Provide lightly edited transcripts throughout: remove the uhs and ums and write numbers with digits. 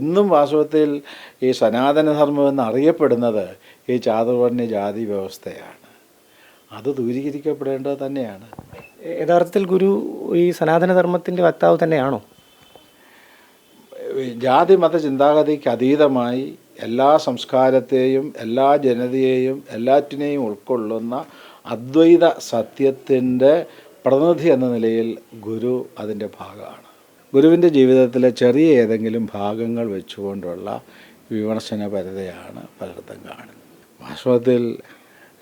ഇന്നും വാസ്തവത്തിൽ ഈ സനാതനധർമ്മം എന്നറിയപ്പെടുന്നത് ഈ ചാതുർവർണ്ണ ജാതി വ്യവസ്ഥയാണ്. അത് ദൂരീകരിക്കപ്പെടേണ്ടത് തന്നെയാണ്. യഥാർത്ഥത്തിൽ ഗുരു ഈ സനാതനധർമ്മത്തിൻ്റെ വക്താവ് തന്നെയാണോ? ജാതി മത ചിന്താഗതിക്ക് അതീതമായി എല്ലാ സംസ്കാരത്തെയും എല്ലാ ജനതയെയും എല്ലാറ്റിനെയും ഉൾക്കൊള്ളുന്ന അദ്വൈത സത്യത്തിൻ്റെ പ്രതിനിധി എന്ന നിലയിൽ ഗുരു അതിൻ്റെ ഭാഗമാണ്. ഗുരുവിൻ്റെ ജീവിതത്തിലെ ചെറിയ ഏതെങ്കിലും ഭാഗങ്ങൾ വെച്ചുകൊണ്ടുള്ള വിമർശനപരതയാണ് പലയിടത്തും കാണുന്നത്. വാസ്തവത്തിൽ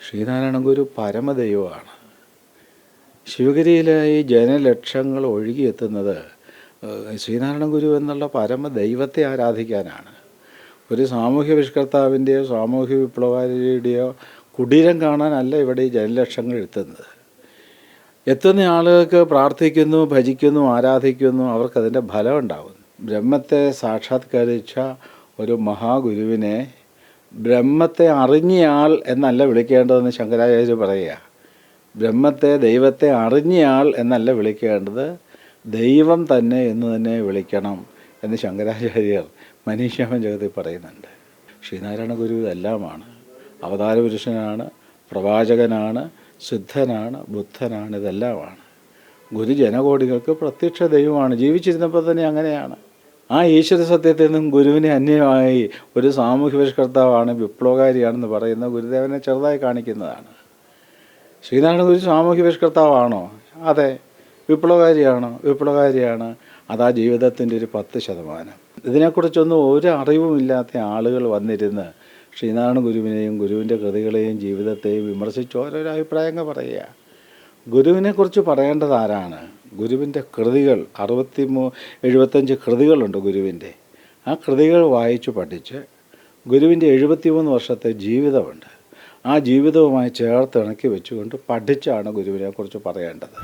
ശ്രീനാരായണ ഗുരു പരമദൈവമാണ്. ശിവഗിരിയിലെ ഈ ജനലക്ഷങ്ങൾ ഒഴുകിയെത്തുന്നത് ശ്രീനാരായണ ഗുരു എന്നുള്ള പരമദൈവത്തെ ആരാധിക്കാനാണ്. ഒരു സാമൂഹ്യ പരിഷ്കർത്താവിൻ്റെയോ സാമൂഹ്യ വിപ്ലവകാരിയുടെയോ കുടീരം കാണാനല്ല ഇവിടെ ഈ ജനലക്ഷങ്ങൾ എത്തുന്നത്. എത്തുന്ന ആളുകൾക്ക് പ്രാർത്ഥിക്കുന്നു, ഭജിക്കുന്നു, ആരാധിക്കുന്നു, അവർക്കതിൻ്റെ ഫലം ഉണ്ടാകുന്നു. ബ്രഹ്മത്തെ സാക്ഷാത്കരിച്ച ഒരു മഹാഗുരുവിനെ ബ്രഹ്മത്തെ അറിഞ്ഞയാൾ എന്നല്ല വിളിക്കേണ്ടതെന്ന് ശങ്കരാചാര്യർ പറയുക. ബ്രഹ്മത്തെ ദൈവത്തെ അറിഞ്ഞയാൾ എന്നല്ല വിളിക്കേണ്ടത്, ദൈവം തന്നെ എന്ന് തന്നെ വിളിക്കണം എന്ന് ശങ്കരാചാര്യർ മനീഷാപഞ്ചകത്തിൽ പറയുന്നുണ്ട്. ശ്രീനാരായണ ഗുരു ഇതെല്ലാമാണ്. അവതാര പുരുഷനാണ്, പ്രവാചകനാണ്, സിദ്ധനാണ്, ബുദ്ധനാണ്, ഇതെല്ലാമാണ്. ഗുരു ജനകോടികൾക്ക് പ്രത്യക്ഷ ദൈവമാണ്. ജീവിച്ചിരുന്നപ്പോൾ തന്നെ അങ്ങനെയാണ്. ആ ഈശ്വര സത്യത്തിൽ നിന്നും ഗുരുവിനെ അന്യമായി ഒരു സാമൂഹ്യ പരിഷ്കർത്താവാണ്, വിപ്ലവകാരിയാണെന്ന് പറയുന്ന ഗുരുദേവനെ ചെറുതായി കാണിക്കുന്നതാണ്. ശ്രീനാരായണ ഗുരു സാമൂഹ്യ പരിഷ്കർത്താവാണോ? അതെ. വിപ്ലവകാരിയാണോ? വിപ്ലവകാരിയാണ്. അതാ ജീവിതത്തിൻ്റെ ഒരു 10%. ഇതിനെക്കുറിച്ചൊന്നും ഒരു അറിവുമില്ലാത്ത ആളുകൾ വന്നിരുന്ന് ശ്രീനാരായണ ഗുരുവിനെയും ഗുരുവിൻ്റെ കൃതികളെയും ജീവിതത്തെയും വിമർശിച്ച് ഓരോരോ അഭിപ്രായങ്ങൾ പറയുക. ഗുരുവിനെക്കുറിച്ച് പറയേണ്ടത് ആരാണ്? ഗുരുവിൻ്റെ കൃതികൾ 75 കൃതികളുണ്ട് ഗുരുവിൻ്റെ. ആ കൃതികൾ വായിച്ചു പഠിച്ച് ഗുരുവിൻ്റെ 73 വർഷത്തെ ജീവിതമുണ്ട്. ആ ജീവിതവുമായി ചേർത്ത് ഇണക്കി വെച്ചുകൊണ്ട് പഠിച്ചാണ് ഗുരുവിനെക്കുറിച്ച് പറയേണ്ടത്.